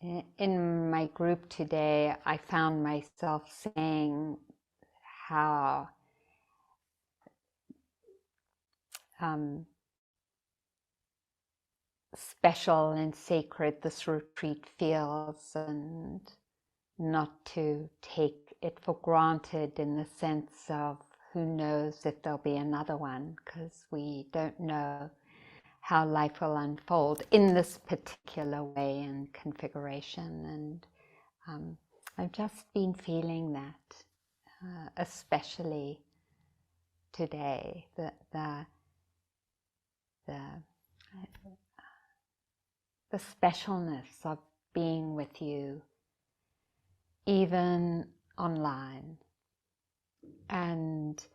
In my group today, I found myself saying how special and sacred this retreat feels, and not to take it for granted in the sense of who knows if there'll be another one, because we don't know how life will unfold in this particular way and configuration. And I've just been feeling that, especially today, the specialness of being with you, even online, and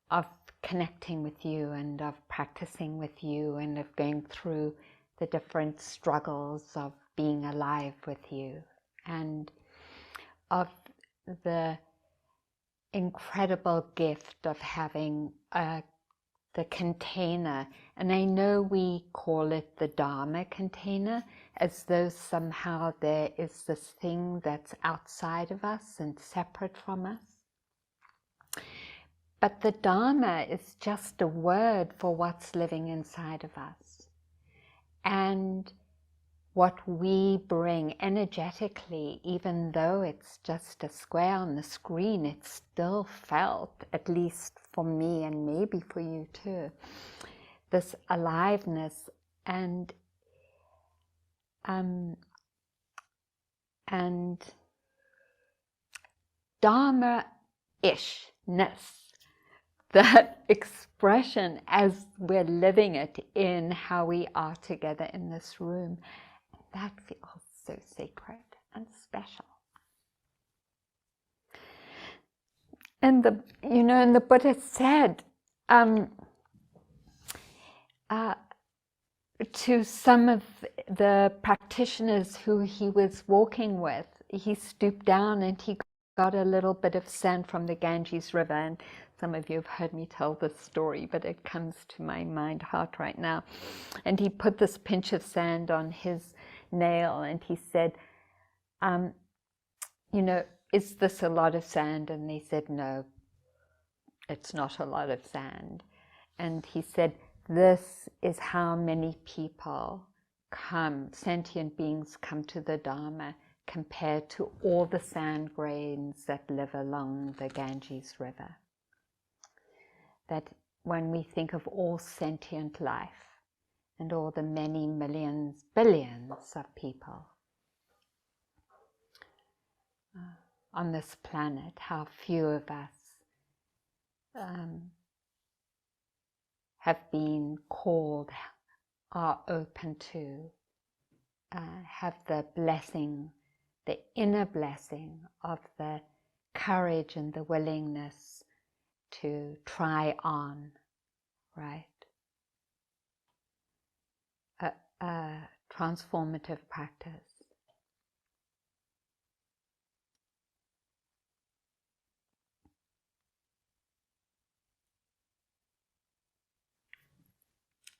of connecting with you, and of practicing with you, and of going through the different struggles of being alive with you, and of the incredible gift of having the container. And I know we call it the Dharma container, as though somehow there is this thing that's outside of us and separate from us. But the Dharma is just a word for what's living inside of us. And what we bring energetically, even though it's just a square on the screen, it's still felt, at least for me and maybe for you too, this aliveness and Dharma-ishness, that expression as we're living it in how we are together in this room. That feels so sacred and special. And the Buddha said to some of the practitioners who he was walking with, he stooped down and he got a little bit of sand from the Ganges River. And some of you have heard me tell this story, but it comes to my heart right now. And he put this pinch of sand on his nail and he said, is this a lot of sand? And they said, no, it's not a lot of sand. And he said, this is how many people sentient beings come to the Dharma, compared to all the sand grains that live along the Ganges River. That when we think of all sentient life and all the many millions, billions of people on this planet, how few of us have been called, are open to, have the blessing, the inner blessing of the courage and the willingness to try on, right? A transformative practice.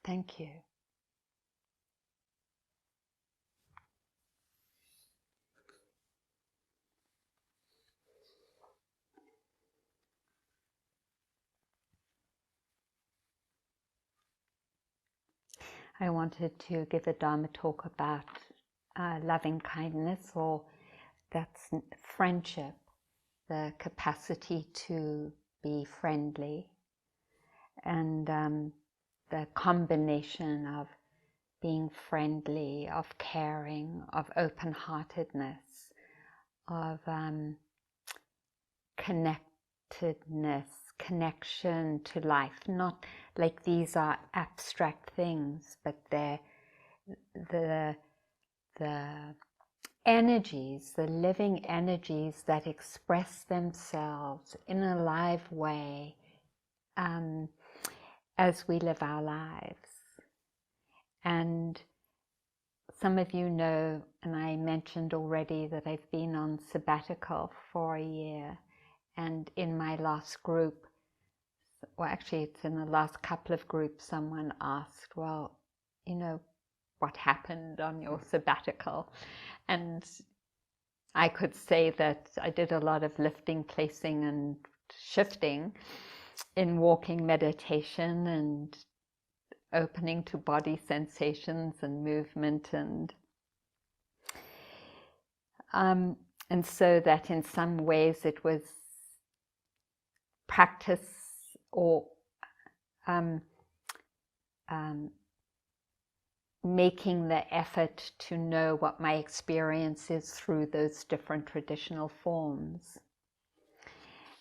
Thank you. I wanted to give a Dharma talk about loving kindness, or that's friendship, the capacity to be friendly, and the combination of being friendly, of caring, of open-heartedness, of connectedness, connection to life. Not like these are abstract things, but they're the energies, the living energies that express themselves in a live way as we live our lives. And some of you know, and I mentioned already, that I've been on sabbatical for a year. And in my last group, well, actually it's in the last couple of groups, someone asked, well, what happened on your sabbatical. And I could say that I did a lot of lifting, placing, and shifting in walking meditation and opening to body sensations and movement, and so that in some ways it was practice or making the effort to know what my experience is through those different traditional forms.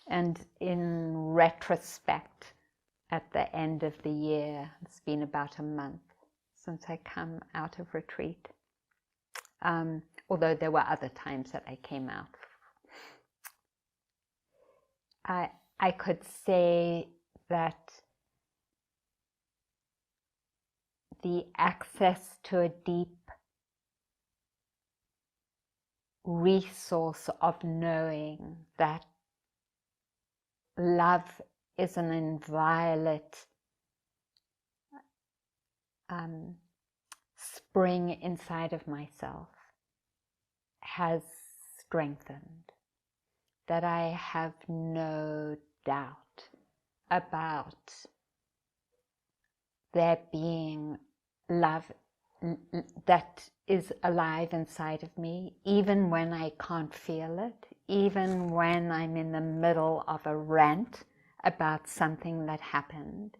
And in retrospect, at the end of the year, it's been about a month since I come out of retreat, although there were other times that I came out. I could say that the access to a deep resource of knowing that love is an inviolate spring inside of myself has strengthened, that I have no doubt about there being love that is alive inside of me, even when I can't feel it, even when I'm in the middle of a rant about something that happened.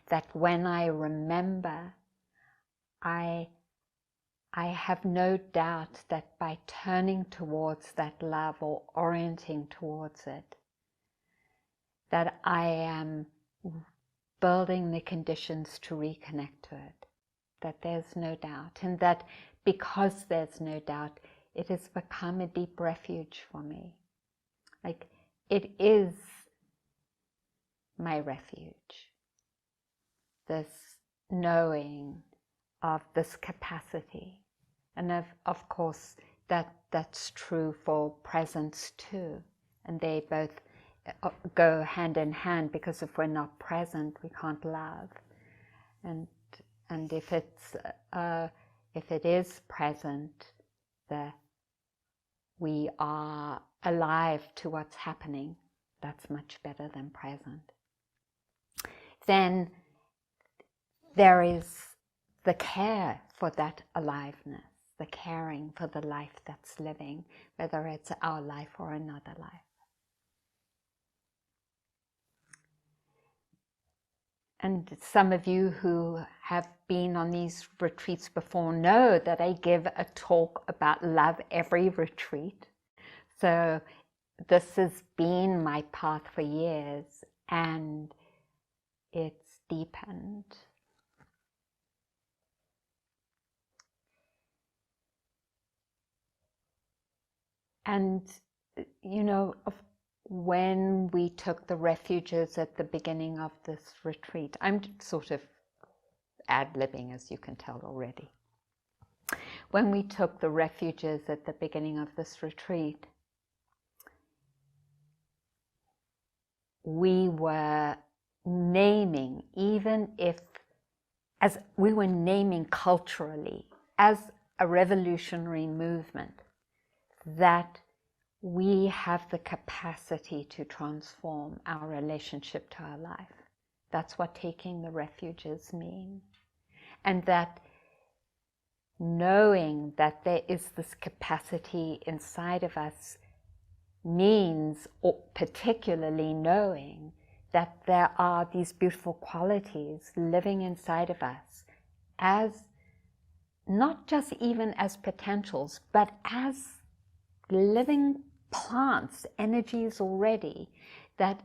That when I remember, I have no doubt that by turning towards that love or orienting towards it, that I am building the conditions to reconnect to it, that there's no doubt, and that because there's no doubt, it has become a deep refuge for me. Like, it is my refuge, this knowing of this capacity. And of course, that's true for presence too. And they both go hand in hand, because if we're not present, we can't love. And if it is present, that we are alive to what's happening, that's much better than present. Then there is the care for that aliveness, the caring for the life that's living, whether it's our life or another life. And some of you who have been on these retreats before know that I give a talk about love every retreat. So this has been my path for years, and it's deepened. And, you know, when we took the refuges at the beginning of this retreat, I'm sort of ad-libbing, as you can tell already. When we took the refuges at the beginning of this retreat, we were naming, even if, as we were naming culturally, as a revolutionary movement, that we have the capacity to transform our relationship to our life. That's what taking the refuges mean. And that knowing that there is this capacity inside of us means, or particularly knowing that there are these beautiful qualities living inside of us as, not just even as potentials, but as living plants, energies already, that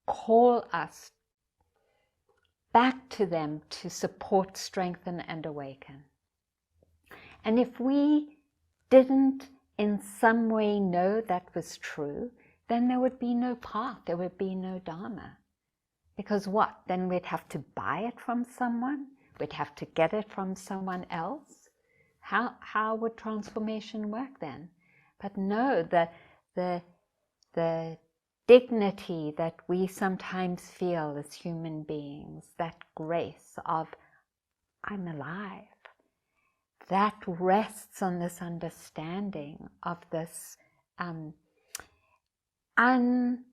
call us back to them to support, strengthen, and awaken. And if we didn't in some way know that was true, then there would be no path, there would be no Dharma. Because what? Then we'd have to buy it from someone? We'd have to get it from someone else? How would transformation work then? But no, the dignity that we sometimes feel as human beings, that grace of, I'm alive, that rests on this understanding of this unlimited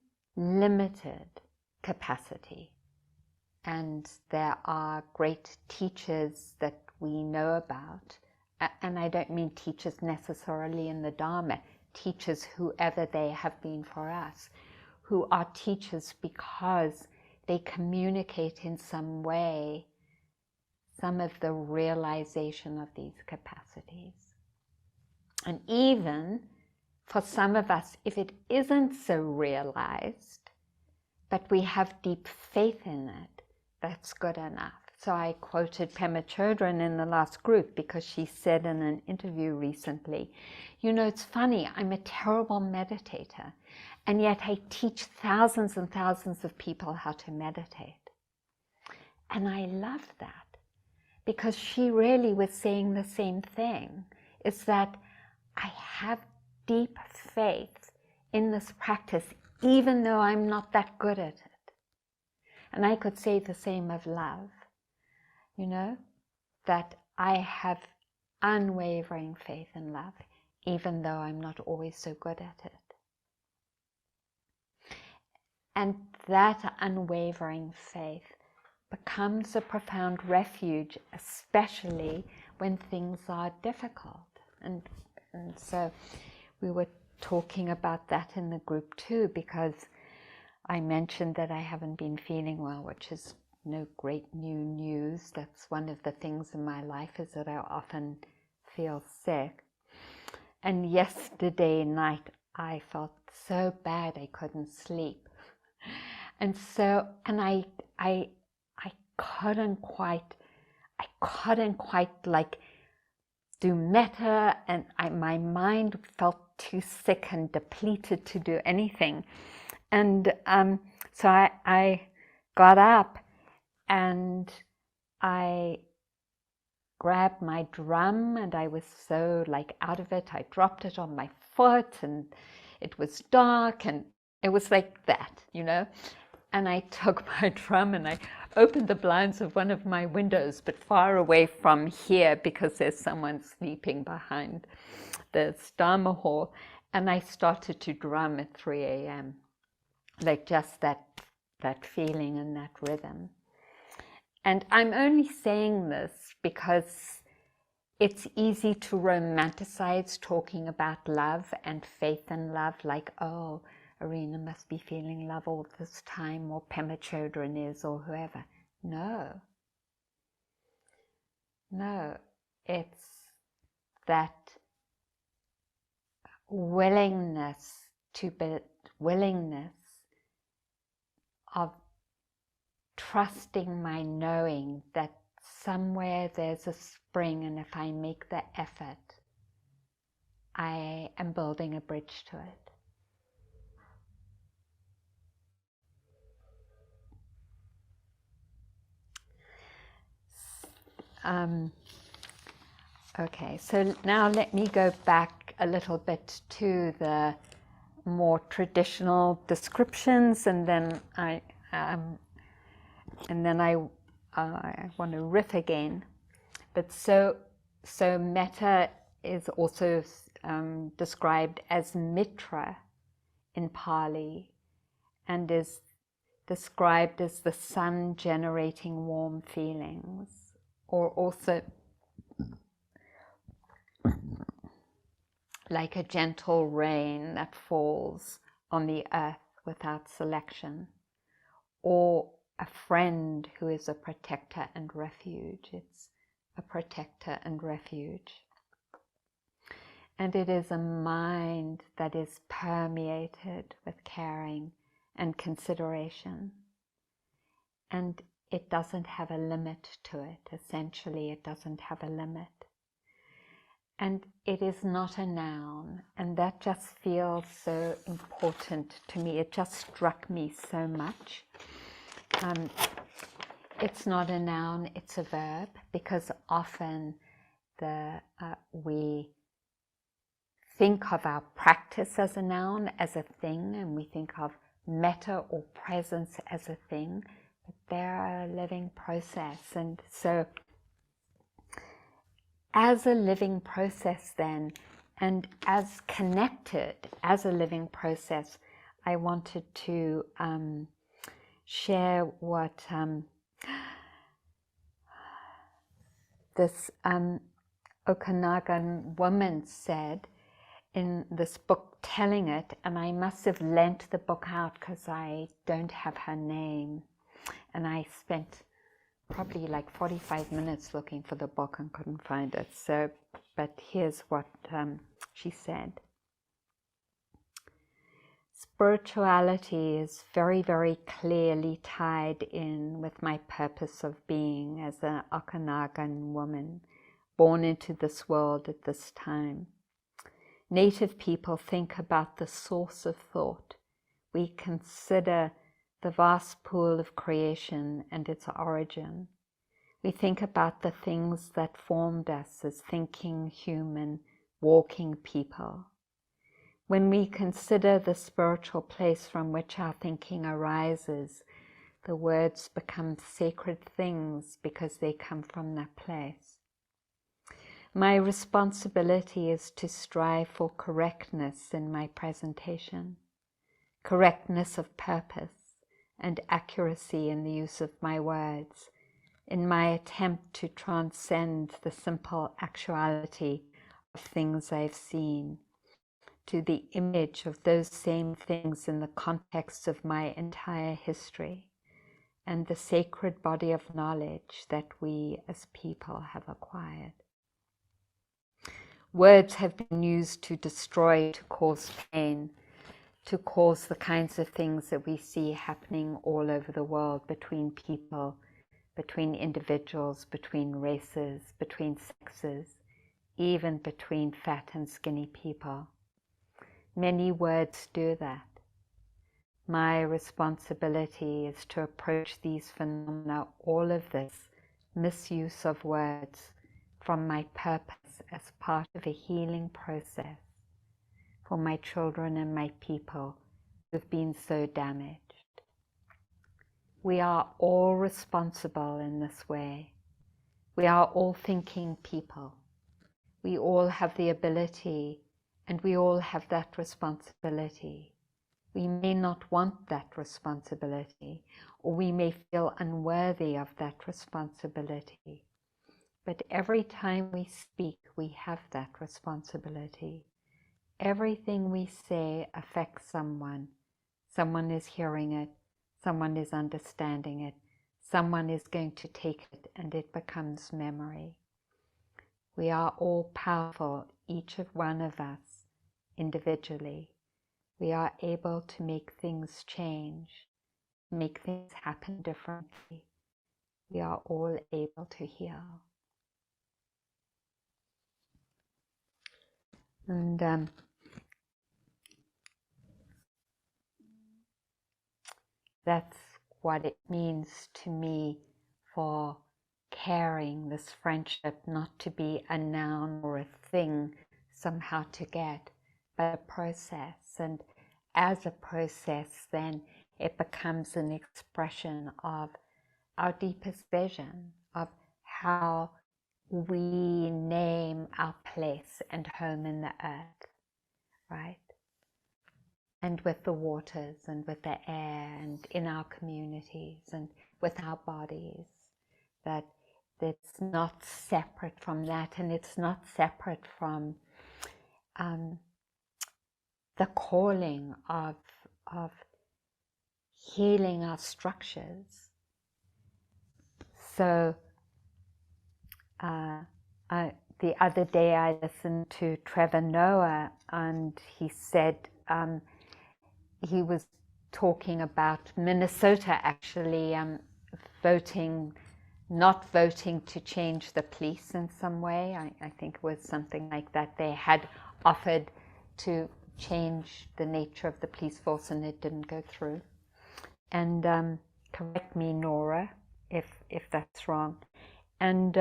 capacity. And there are great teachers that we know about, and I don't mean teachers necessarily in the Dharma, teachers whoever they have been for us, who are teachers because they communicate in some way some of the realization of these capacities. And even for some of us, if it isn't so realized, but we have deep faith in it, that's good enough. So I quoted Pema Chodron in the last group because she said in an interview recently, you know, it's funny, I'm a terrible meditator, and yet I teach thousands and thousands of people how to meditate. And I love that, because she really was saying the same thing, is that I have deep faith in this practice, even though I'm not that good at it. And I could say the same of love, you know, that I have unwavering faith in love, even though I'm not always so good at it. And that unwavering faith becomes a profound refuge, especially when things are difficult. And so we were talking about that in the group too, because I mentioned that I haven't been feeling well, which is no great new news. That's one of the things in my life, is that I often feel sick. And yesterday night I felt so bad I couldn't sleep. And so, and I couldn't quite like do metta, and my mind felt too sick and depleted to do anything. And so I got up and I grabbed my drum, and I was so like out of it, I dropped it on my foot, and it was dark, and it was like that, you know. And I took my drum and I opened the blinds of one of my windows, but far away from here because there's someone sleeping behind the Dharma hall. And I started to drum at 3 a.m. Like just that feeling and that rhythm. And I'm only saying this because it's easy to romanticize talking about love and faith in love, like, oh, Arinna must be feeling love all this time, or Pema Chodron is, or whoever. No, it's that willingness of trusting my knowing that somewhere there's a spring, and if I make the effort, I am building a bridge to it. Okay, so now let me go back a little bit to the more traditional descriptions, and then I want to riff again. But so metta is also described as mitra in Pali, and is described as the sun generating warm feelings, or also like a gentle rain that falls on the earth without selection, or a friend who is a protector and refuge. It's a protector and refuge. And it is a mind that is permeated with caring and consideration. And it doesn't have a limit to it. Essentially, it doesn't have a limit. And it is not a noun, and that just feels so important to me. It just struck me so much. It's not a noun, it's a verb, because often we think of our practice as a noun, as a thing, and we think of metta or presence as a thing, but they're a living process. And so as a living process then, and as connected as a living process, I wanted to share what this Okanagan woman said in this book, telling it, and I must have lent the book out because I don't have her name, and I spent probably like 45 minutes looking for the book and couldn't find it. So, but here's what she said. Spirituality is very, very clearly tied in with my purpose of being as an Okanagan woman born into this world at this time. Native people think about the source of thought. We consider the vast pool of creation and its origin. We think about the things that formed us as thinking, human, walking people. When we consider the spiritual place from which our thinking arises, the words become sacred things because they come from that place. My responsibility is to strive for correctness in my presentation, correctness of purpose, and accuracy in the use of my words, in my attempt to transcend the simple actuality of things I've seen, to the image of those same things in the context of my entire history, and the sacred body of knowledge that we as people have acquired. Words have been used to destroy, to cause pain, to cause the kinds of things that we see happening all over the world between people, between individuals, between races, between sexes, even between fat and skinny people. Many words do that. My responsibility is to approach these phenomena, all of this misuse of words, from my purpose as part of a healing process for my children and my people who've been so damaged. We are all responsible in this way. We are all thinking people. We all have the ability, and we all have that responsibility. We may not want that responsibility, or we may feel unworthy of that responsibility. But every time we speak, we have that responsibility. Everything we say affects someone. Someone is hearing it, someone is understanding it, someone is going to take it, and it becomes memory. We are all powerful, each of one of us, individually. We are able to make things change, make things happen differently. We are all able to heal. And that's what it means to me for caring, this friendship, not to be a noun or a thing somehow to get, but a process. And as a process, then it becomes an expression of our deepest vision, of how we name our place and home in the earth, right? And with the waters and with the air and in our communities and with our bodies, that it's not separate from that, and it's not separate from the calling of healing our structures. So the other day I listened to Trevor Noah, and he said he was talking about Minnesota actually not voting to change the police in some way. I think it was something like that. They had offered to change the nature of the police force and it didn't go through. And correct me, Nora, if that's wrong. And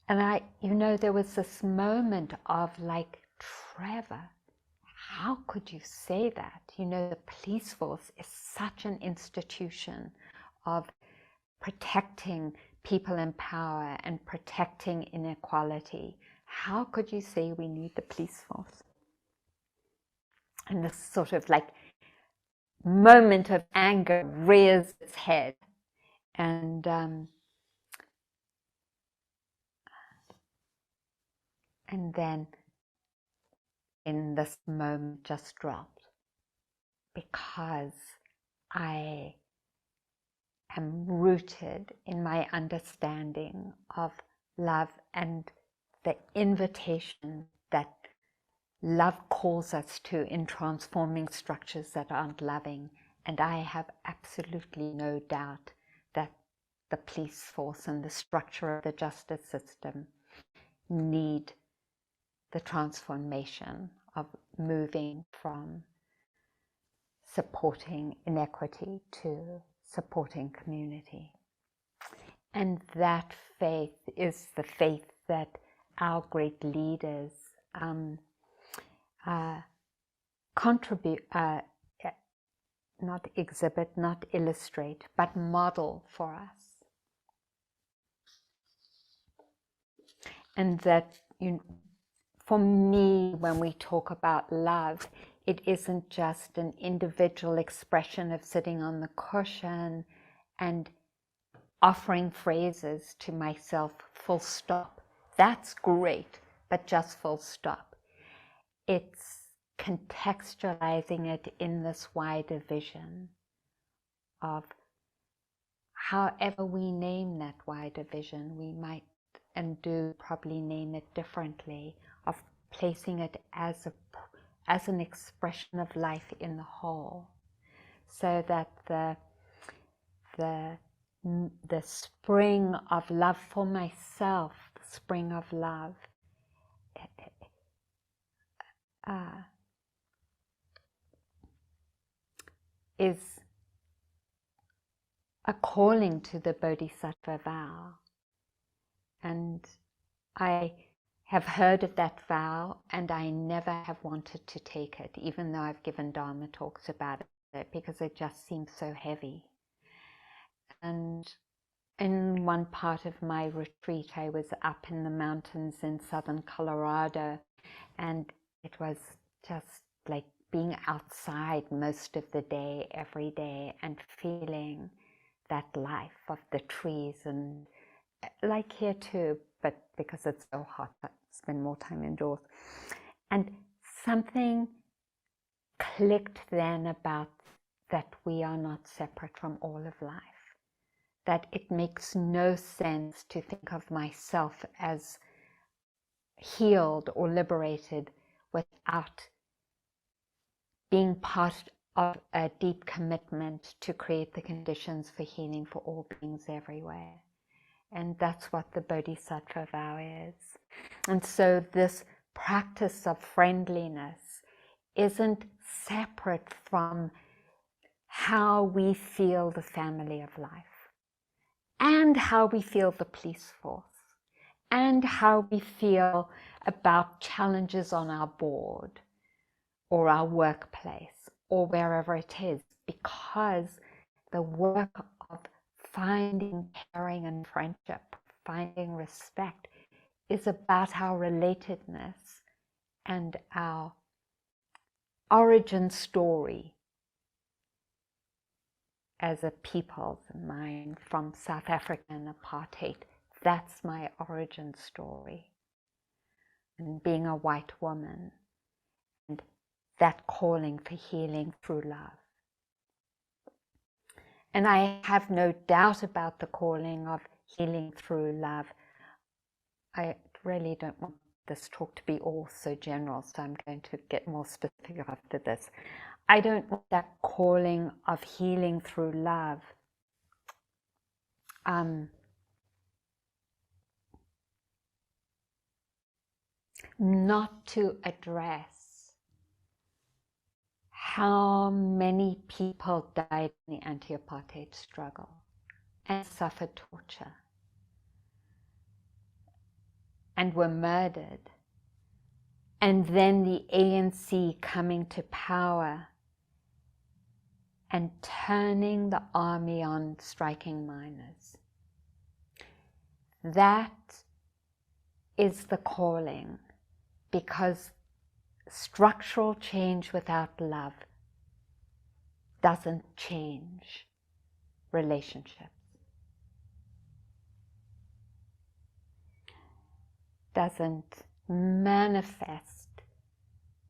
I, there was this moment of like, Trevor, how could you say that? The police force is such an institution of protecting people in power and protecting inequality, how could you say we need the police force? And this sort of like moment of anger rears its head. And then in this moment just dropped, because I am rooted in my understanding of love and the invitation that love calls us to in transforming structures that aren't loving. And I have absolutely no doubt that the police force and the structure of the justice system need the transformation of moving from supporting inequity to supporting community. And that faith is the faith that our great leaders contribute, not exhibit, not illustrate, but model for us. And that, for me, when we talk about love, it isn't just an individual expression of sitting on the cushion and offering phrases to myself, full stop. That's great, but just full stop. It's contextualizing it in this wider vision of, however we name that wider vision, we might and do probably name it differently, of placing it as an expression of life in the whole, so that the spring of love for myself, the spring of love, is a calling to the Bodhisattva vow. And I have heard of that vow, and I never have wanted to take it, even though I've given Dharma talks about it, because it just seems so heavy. And in one part of my retreat, I was up in the mountains in southern Colorado, and it was just like being outside most of the day, every day, and feeling that life of the trees, and like here too, but because it's so hot, I spend more time indoors. And something clicked then about that we are not separate from all of life, that it makes no sense to think of myself as healed or liberated without being part of a deep commitment to create the conditions for healing for all beings everywhere. And that's what the Bodhisattva vow is. And so this practice of friendliness isn't separate from how we feel the family of life, and how we feel the police force, and how we feel about challenges on our board or our workplace or wherever it is, because the work of finding caring and friendship, finding respect, is about our relatedness and our origin story as a people. Mine from South Africa and apartheid, that's my origin story. And being a white woman, and that calling for healing through love. And I have no doubt about the calling of healing through love. I really don't want this talk to be all so general, so I'm going to get more specific after this. I don't want that calling of healing through love not to address how many people died in the anti-apartheid struggle and suffered torture and were murdered, and then the ANC coming to power and turning the army on striking miners. that is the calling, because structural change without love doesn't change relationships, doesn't manifest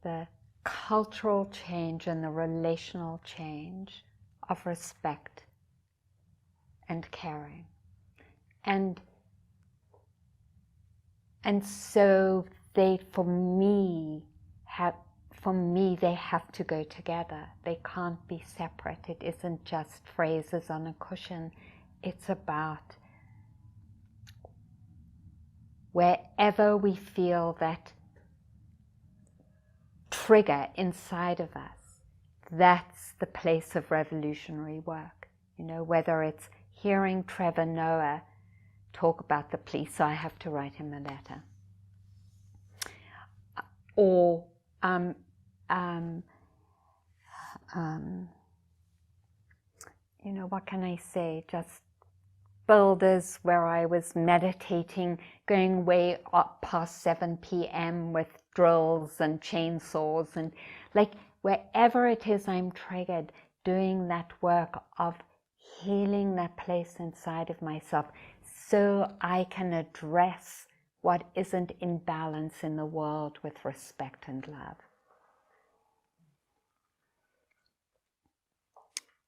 the cultural change and the relational change of respect and caring. And so they, for me, they have to go together. They can't be separate. It isn't just phrases on a cushion. It's about wherever we feel that trigger inside of us, that's the place of revolutionary work. You know, whether it's hearing Trevor Noah talk about the police, so I have to write him a letter, or you know, what can I say, just builders where I was meditating, going way up past 7 p.m. with drills and chainsaws, and like wherever it is I'm triggered, doing that work of healing that place inside of myself so I can address what isn't in balance in the world with respect and love.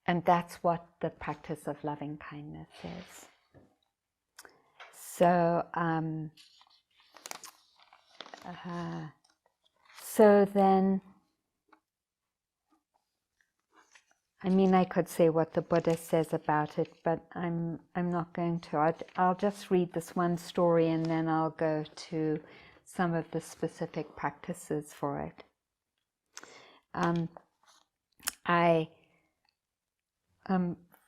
And that's what the practice of loving kindness is. So, so then, I mean, I could say what the Buddha says about it, but I'm not going to. I'll just read this one story and then I'll go to some of the specific practices for it.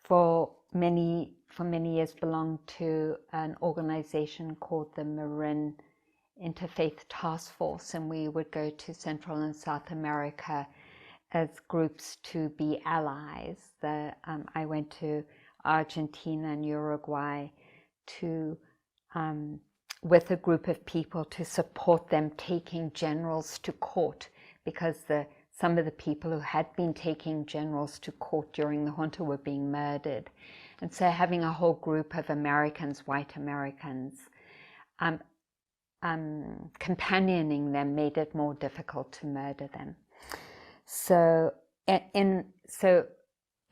For many years belonged to an organization called the Marin Interfaith Task Force, and we would go to Central and South America as groups to be allies. I went to Argentina and Uruguay with a group of people to support them taking generals to court, because some of the people who had been taking generals to court during the junta were being murdered. And so having a whole group of Americans, white Americans, companioning them made it more difficult to murder them. So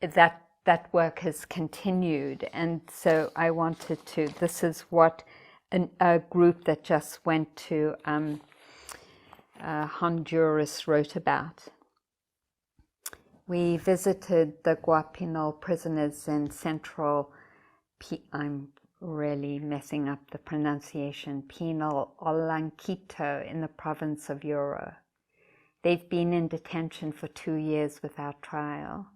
that work has continued. And so I wanted to, this is what a group that just went to Honduras wrote about. We visited the Guapinol prisoners in central, I'm really messing up the pronunciation, Penal Olanquito in the province of Yoro. They've been in detention for 2 years without trial.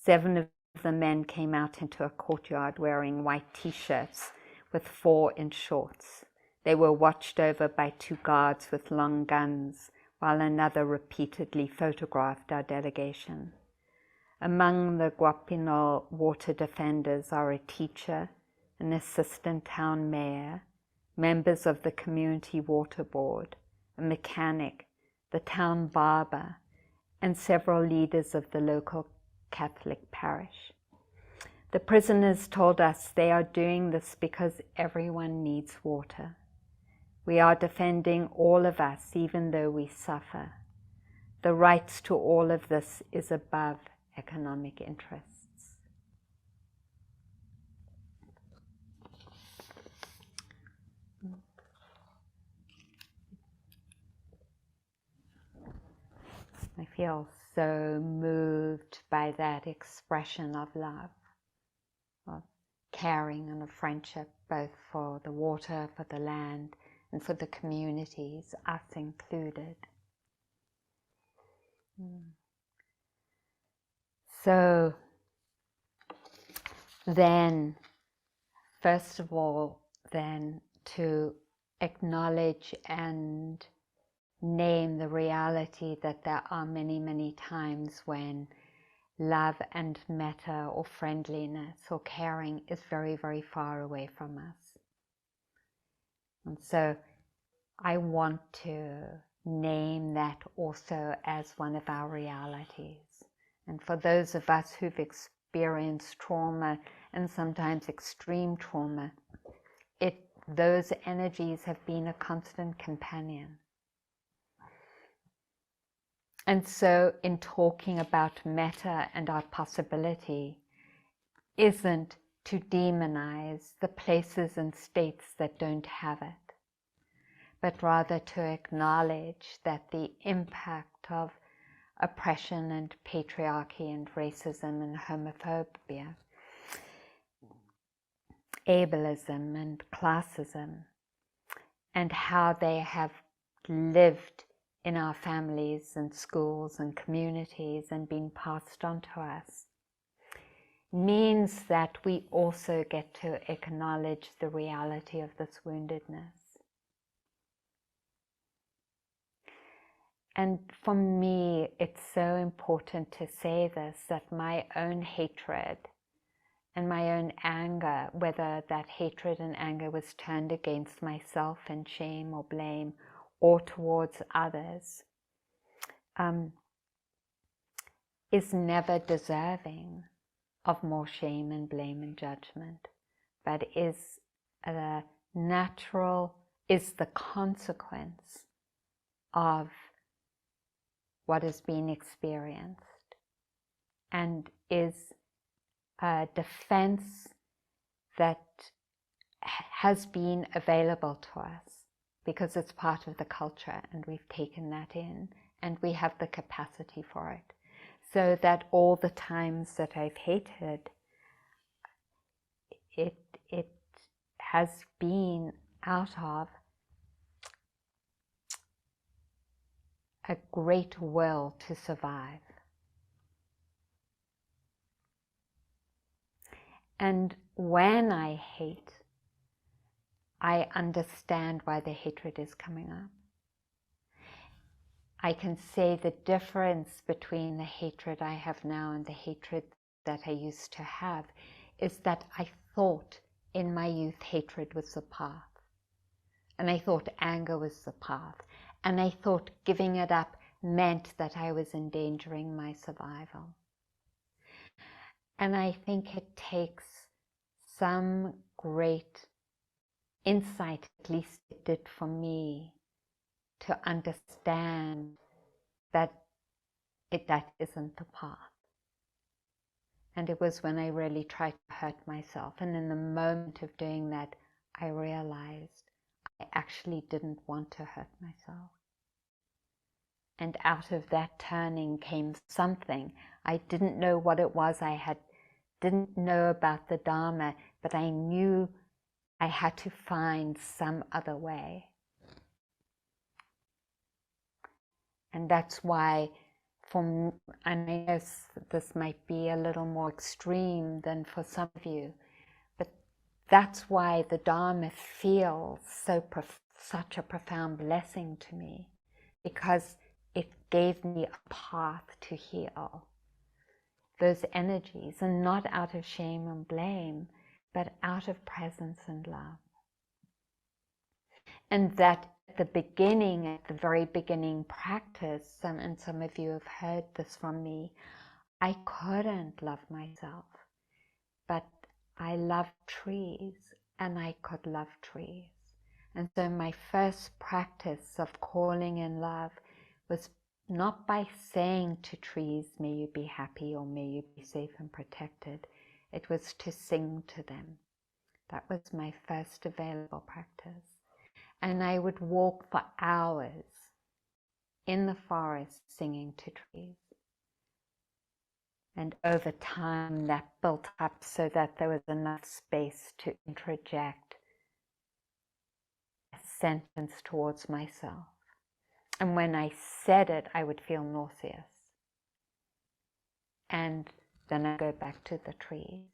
7 of the men came out into a courtyard wearing white t-shirts with 4 in shorts. They were watched over by 2 guards with long guns, while another repeatedly photographed our delegation. Among the Guapinol water defenders are a teacher, an assistant town mayor, members of the community water board, a mechanic, the town barber, and several leaders of the local Catholic parish. The prisoners told us they are doing this because everyone needs water. We are defending all of us, even though we suffer. The rights to all of this is above economic interests. I feel so moved by that expression of love, of caring and of friendship, both for the water, for the land, and for the communities, us included. So then, first of all, then to acknowledge and name the reality that there are many, many times when love and metta or friendliness or caring is very, very far away from us. And so I want to name that also as one of our realities. And for those of us who've experienced trauma, and sometimes extreme trauma, those energies have been a constant companion. And so in talking about metta and our possibility isn't to demonize the places and states that don't have it, but rather to acknowledge that the impact of oppression and patriarchy and racism and homophobia, ableism and classism, and how they have lived in our families and schools and communities and been passed on to us, means that we also get to acknowledge the reality of this woundedness. And for me, it's so important to say this, that my own hatred and my own anger, whether that hatred and anger was turned against myself in shame or blame or towards others, is never deserving of more shame and blame and judgment, but is the consequence of what has been experienced, and is a defense that has been available to us because it's part of the culture and we've taken that in and we have the capacity for it. So that all the times that I've hated, it has been out of a great will to survive. And when I hate, I understand why the hatred is coming up. I can say the difference between the hatred I have now and the hatred that I used to have is that I thought in my youth hatred was the path. And I thought anger was the path. And I thought giving it up meant that I was endangering my survival. And I think it takes some great insight, at least it did for me, to understand that that isn't the path. And it was when I really tried to hurt myself. And in the moment of doing that, I realized I actually didn't want to hurt myself. And out of that turning came something. I didn't know what it was. Didn't know about the Dharma, but I knew I had to find some other way. And that's why, and I know this might be a little more extreme than for some of you, but that's why the Dharma feels such a profound blessing to me, because it gave me a path to heal those energies, and not out of shame and blame, but out of presence and love. And that at the beginning, at the very beginning practice, and some of you have heard this from me, I couldn't love myself, but I loved trees, and I could love trees. And so my first practice of calling in love was not by saying to trees, may you be happy or may you be safe and protected. It was to sing to them. That was my first available practice. And I would walk for hours in the forest singing to trees. And over time that built up so that there was enough space to interject a sentence towards myself. And when I said it, I would feel nauseous. And then I go back to the trees.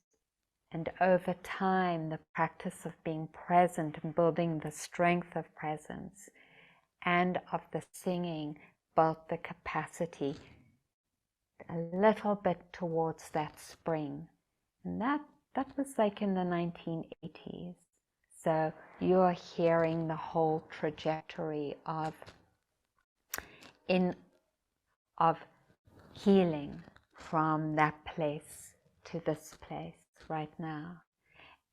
And over time, the practice of being present and building the strength of presence and of the singing built the capacity a little bit towards that spring. And that was like in the 1980s. So you're hearing the whole trajectory of healing from that place to this place right now.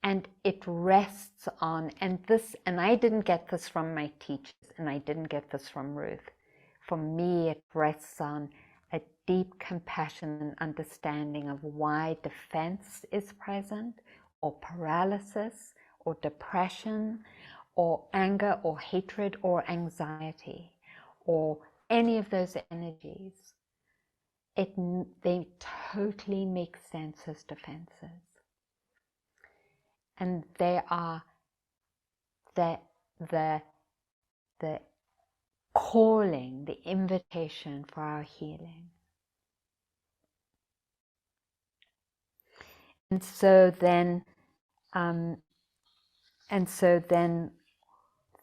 And it rests on, and I didn't get this from my teachers, and I didn't get this from Ruth. For me, it rests on a deep compassion and understanding of why defense is present, or paralysis, or depression, or anger, or hatred, or anxiety, or any of those energies. They totally make sense as defenses. And they are the calling, the invitation for our healing. And so then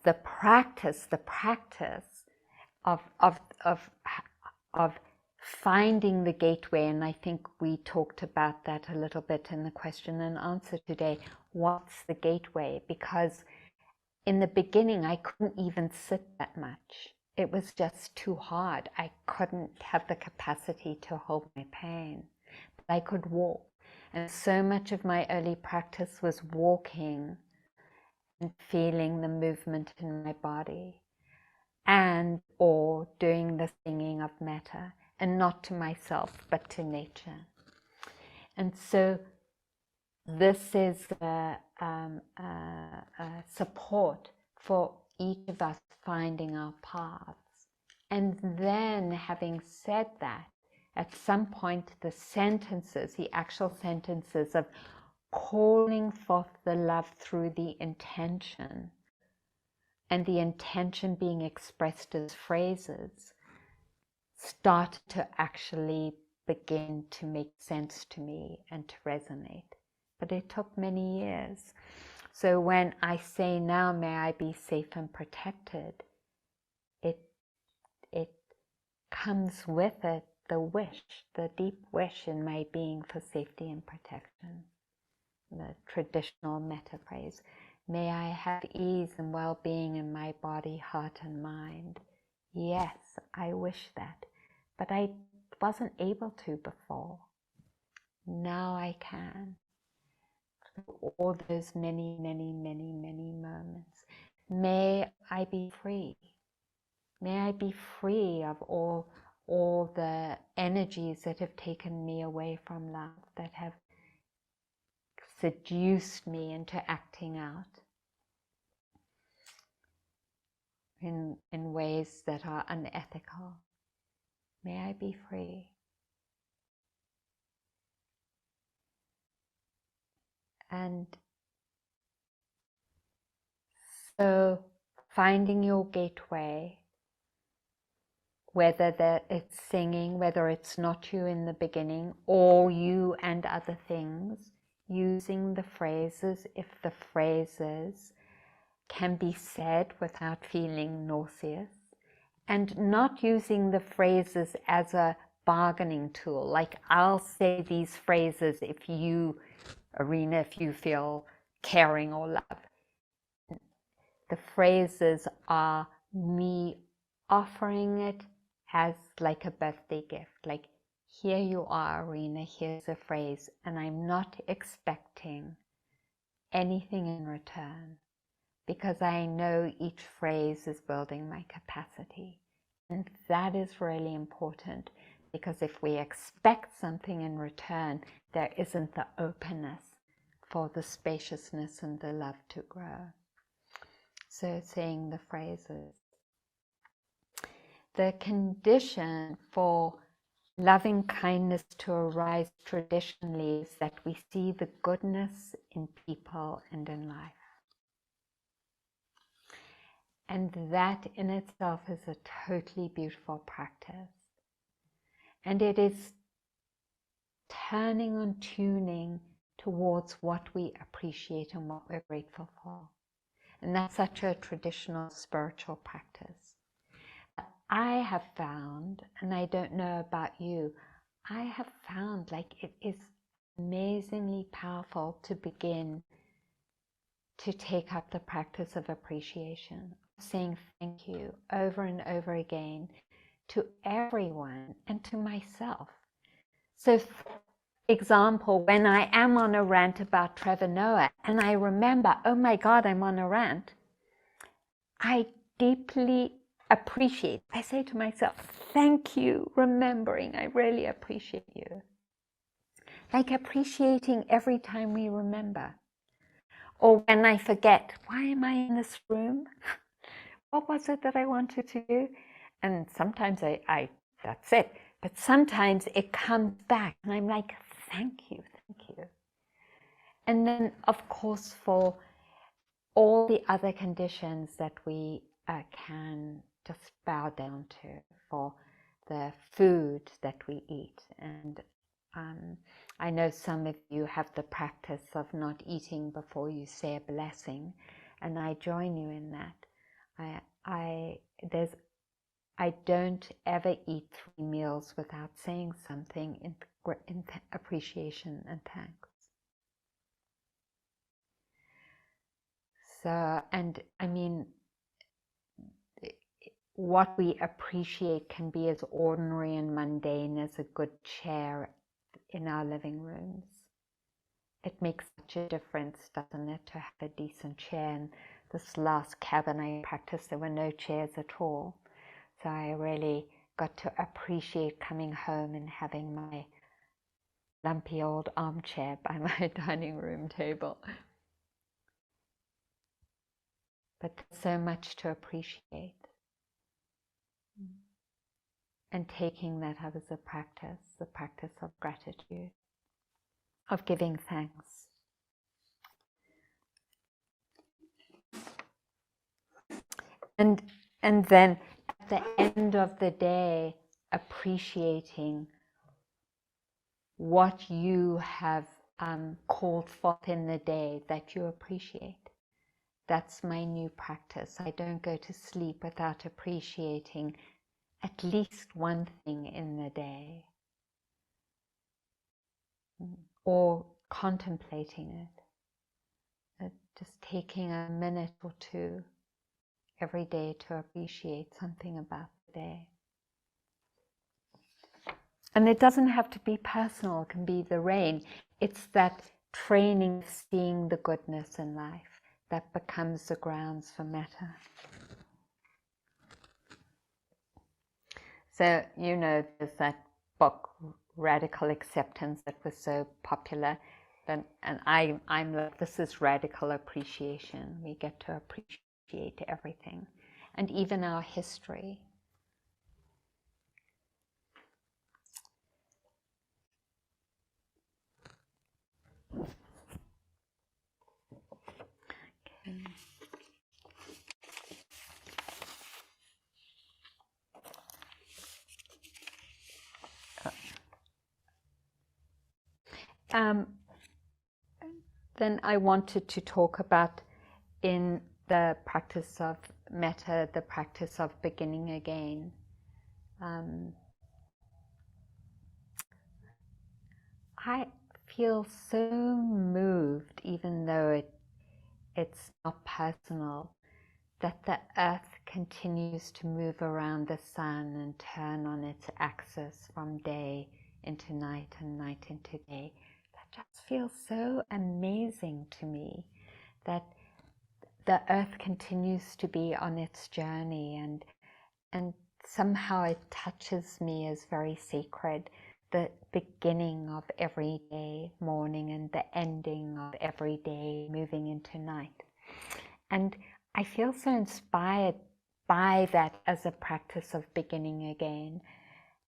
the practice of finding the gateway, and I think we talked about that a little bit in the question and answer today. What's the gateway? Because in the beginning, I couldn't even sit that much. It was just too hard. I couldn't have the capacity to hold my pain. But I could walk. And so much of my early practice was walking and feeling the movement in my body, and or doing the singing of metta, and not to myself, but to nature. And so this is a support for each of us finding our paths. And then, having said that, at some point the actual sentences of calling forth the love through the intention, and the intention being expressed as phrases, start to actually begin to make sense to me and to resonate. But it took many years. So when I say now, may I be safe and protected, it comes with it the wish, the deep wish in my being for safety and protection. The traditional metta phrase, may I have ease and well-being in my body, heart and mind. Yes, I wish that, but I wasn't able to before. Now I can. All those many, many, many, many moments. May I be free. May I be free of all the energies that have taken me away from love, that have seduced me into acting out in ways that are unethical. May I be free. And so finding your gateway, whether it's singing, whether it's not you in the beginning, or you and other things, using the phrases, if the phrases can be said without feeling nauseous, and not using the phrases as a bargaining tool. Like, I'll say these phrases if you, Arinna, if you feel caring or love. The phrases are me offering it as like a birthday gift. Like, here you are, Arinna, here's a phrase, and I'm not expecting anything in return, because I know each phrase is building my capacity. And that is really important, because if we expect something in return, there isn't the openness for the spaciousness and the love to grow. So saying the phrases. The condition for loving kindness to arise traditionally is that we see the goodness in people and in life. And that in itself is a totally beautiful practice. And it is turning and tuning towards what we appreciate and what we're grateful for. And that's such a traditional spiritual practice. I have found, and I don't know about you, I have found like it is amazingly powerful to begin to take up the practice of appreciation, saying thank you over and over again to everyone and to myself. So, for example, when I am on a rant about Trevor Noah and I remember, oh my God, I'm on a rant, I deeply appreciate. I say to myself, thank you, remembering, I really appreciate you. Like appreciating every time we remember. Or when I forget, why am I in this room? What was it that I wanted to do? And sometimes I that's it. But sometimes it comes back and I'm like, thank you, thank you. And then, of course, for all the other conditions that we can just bow down to, for the food that we eat. And I know some of you have the practice of not eating before you say a blessing, and I join you in that. I don't ever eat 3 meals without saying something in appreciation and thanks. So, and I mean, what we appreciate can be as ordinary and mundane as a good chair in our living rooms. It makes such a difference, doesn't it, to have a decent chair. In this last cabin I practiced, there were no chairs at all. So I really got to appreciate coming home and having my lumpy old armchair by my dining room table. But there's so much to appreciate. And taking that up as a practice, the practice of gratitude, of giving thanks. And then at the end of the day, appreciating what you have called forth in the day that you appreciate. That's my new practice. I don't go to sleep without appreciating at least one thing in the day, or contemplating it, just taking a minute or two every day to appreciate something about the day. And it doesn't have to be personal, it can be the rain. It's that training of seeing the goodness in life that becomes the grounds for metta. So, you know, there's that book, Radical Acceptance, that was so popular. And I'm like, this is radical appreciation. We get to appreciate everything, and even our history. Then I wanted to talk about, in the practice of metta, the practice of beginning again. I feel so moved, even though it's not personal, that the earth continues to move around the sun and turn on its axis from day into night and night into day. That just feels so amazing to me, that the earth continues to be on its journey, and somehow it touches me as very sacred. The beginning of every day, morning, and the ending of every day, moving into night. And I feel so inspired by that as a practice of beginning again.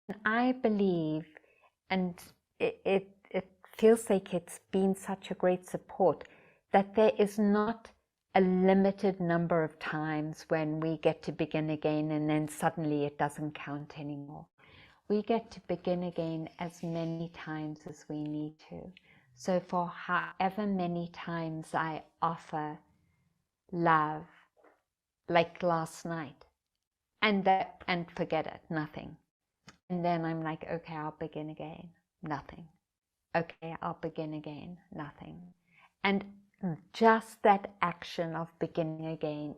And I believe, and it feels like it's been such a great support, that there is not a limited number of times when we get to begin again and then suddenly it doesn't count anymore. We get to begin again as many times as we need to. So for however many times I offer love, like last night, and forget it, nothing. And then I'm like, okay, I'll begin again, nothing. Okay, I'll begin again, nothing. And just that action of beginning again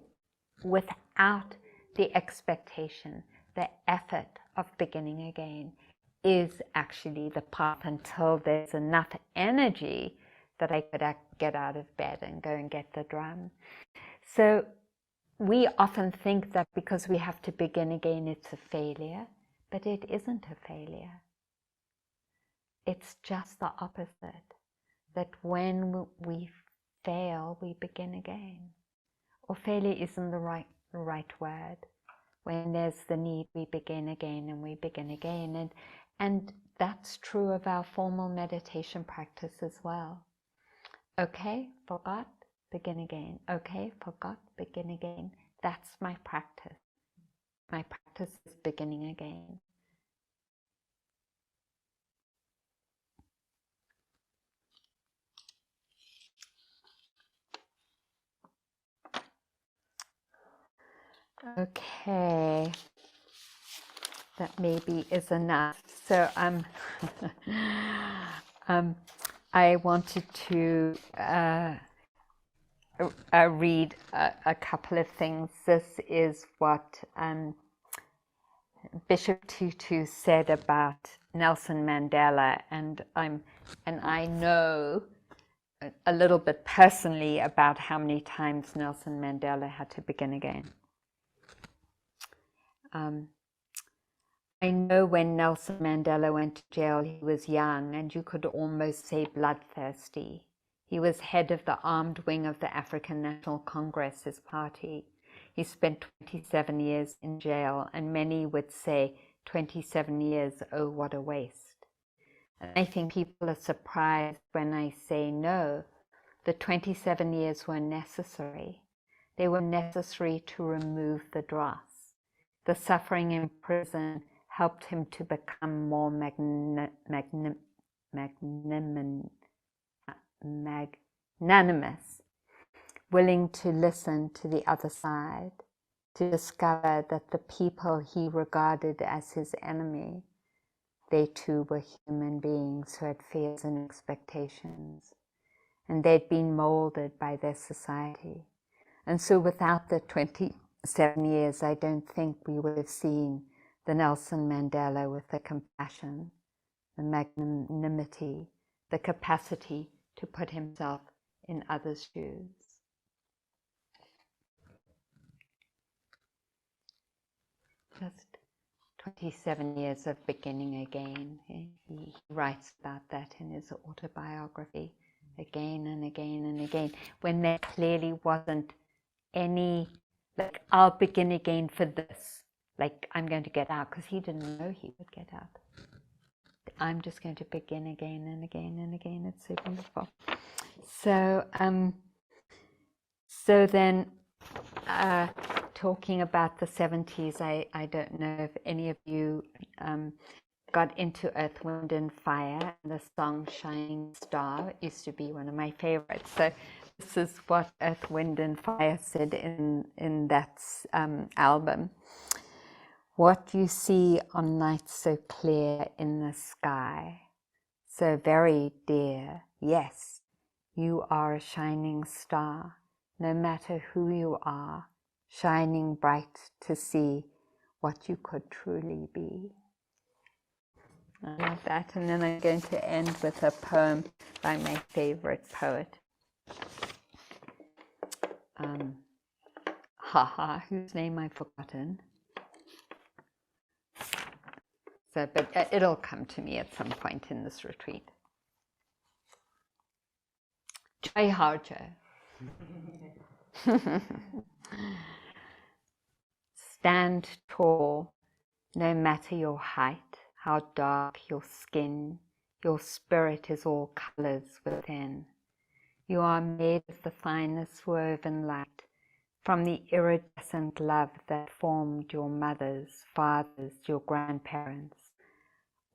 without the expectation, the effort of beginning again is actually the path until there's enough energy that I could get out of bed and go and get the drum. So we often think that because we have to begin again, it's a failure, but it isn't a failure. It's just the opposite, that when we fail, we begin again. Or failure isn't the right word. When there's the need, we begin again and we begin again. And that's true of our formal meditation practice as well. Okay, forgot, begin again. Okay, forgot, begin again. That's my practice. My practice is beginning again. Okay, that maybe is enough. So I wanted to read a couple of things. This is what Bishop Tutu said about Nelson Mandela, and I know a little bit personally about how many times Nelson Mandela had to begin again. I know when Nelson Mandela went to jail, he was young, and you could almost say bloodthirsty. He was head of the armed wing of the African National Congress, his party. He spent 27 years in jail, and many would say 27 years, oh, what a waste. And I think people are surprised when I say no, the 27 years were necessary. They were necessary to remove the dross. The suffering in prison helped him to become more magnanimous, willing to listen to the other side, to discover that the people he regarded as his enemy, they too were human beings who had fears and expectations, and they'd been molded by their society. And so without the 27 years, I don't think we would have seen the Nelson Mandela with the compassion, the magnanimity, the capacity to put himself in others' shoes. Just 27 years of beginning again. He writes about that in his autobiography again and again and again, when there clearly wasn't any, like, I'll begin again for this. Like, I'm going to get out, because he didn't know he would get out. I'm just going to begin again and again and again. It's so beautiful. So, so then, talking about the 70s, I don't know if any of you got into Earth, Wind and Fire. The song Shining Star used to be one of my favorites. So this is what Earth, Wind and Fire said in that album. What you see on nights so clear in the sky, so very dear, yes, you are a shining star, no matter who you are, shining bright to see what you could truly be. I love that. And then I'm going to end with a poem by my favorite poet. Whose name I've forgotten. So, but it'll come to me at some point in this retreat. Jai Harjo. Stand tall, no matter your height, how dark your skin, your spirit is all colors within. You are made of the finest woven light, from the iridescent love that formed your mothers, fathers, your grandparents,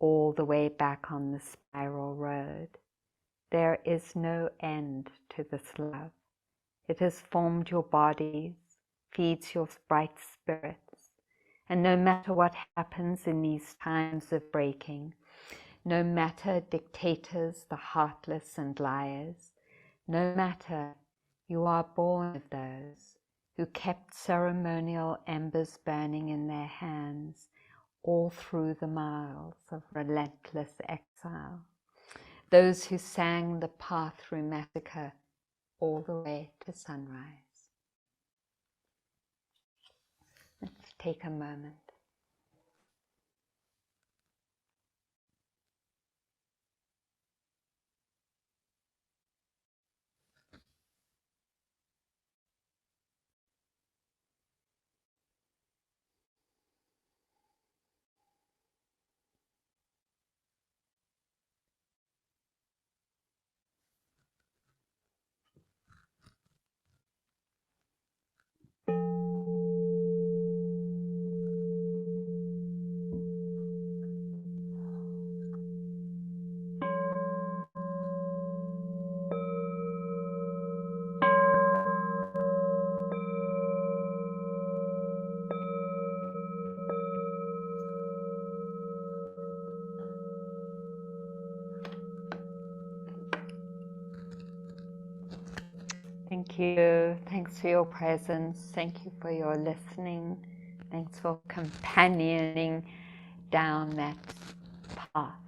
all the way back on the spiral road. There is no end to this love. It has formed your bodies, feeds your bright spirits, and no matter what happens in these times of breaking, no matter dictators, the heartless and liars, No matter, you are born of those who kept ceremonial embers burning in their hands all through the miles of relentless exile. Those who sang the path through massacre all the way to sunrise. Let's take a moment. Thank you. Thanks for your presence. Thank you for your listening. Thanks for companioning down that path.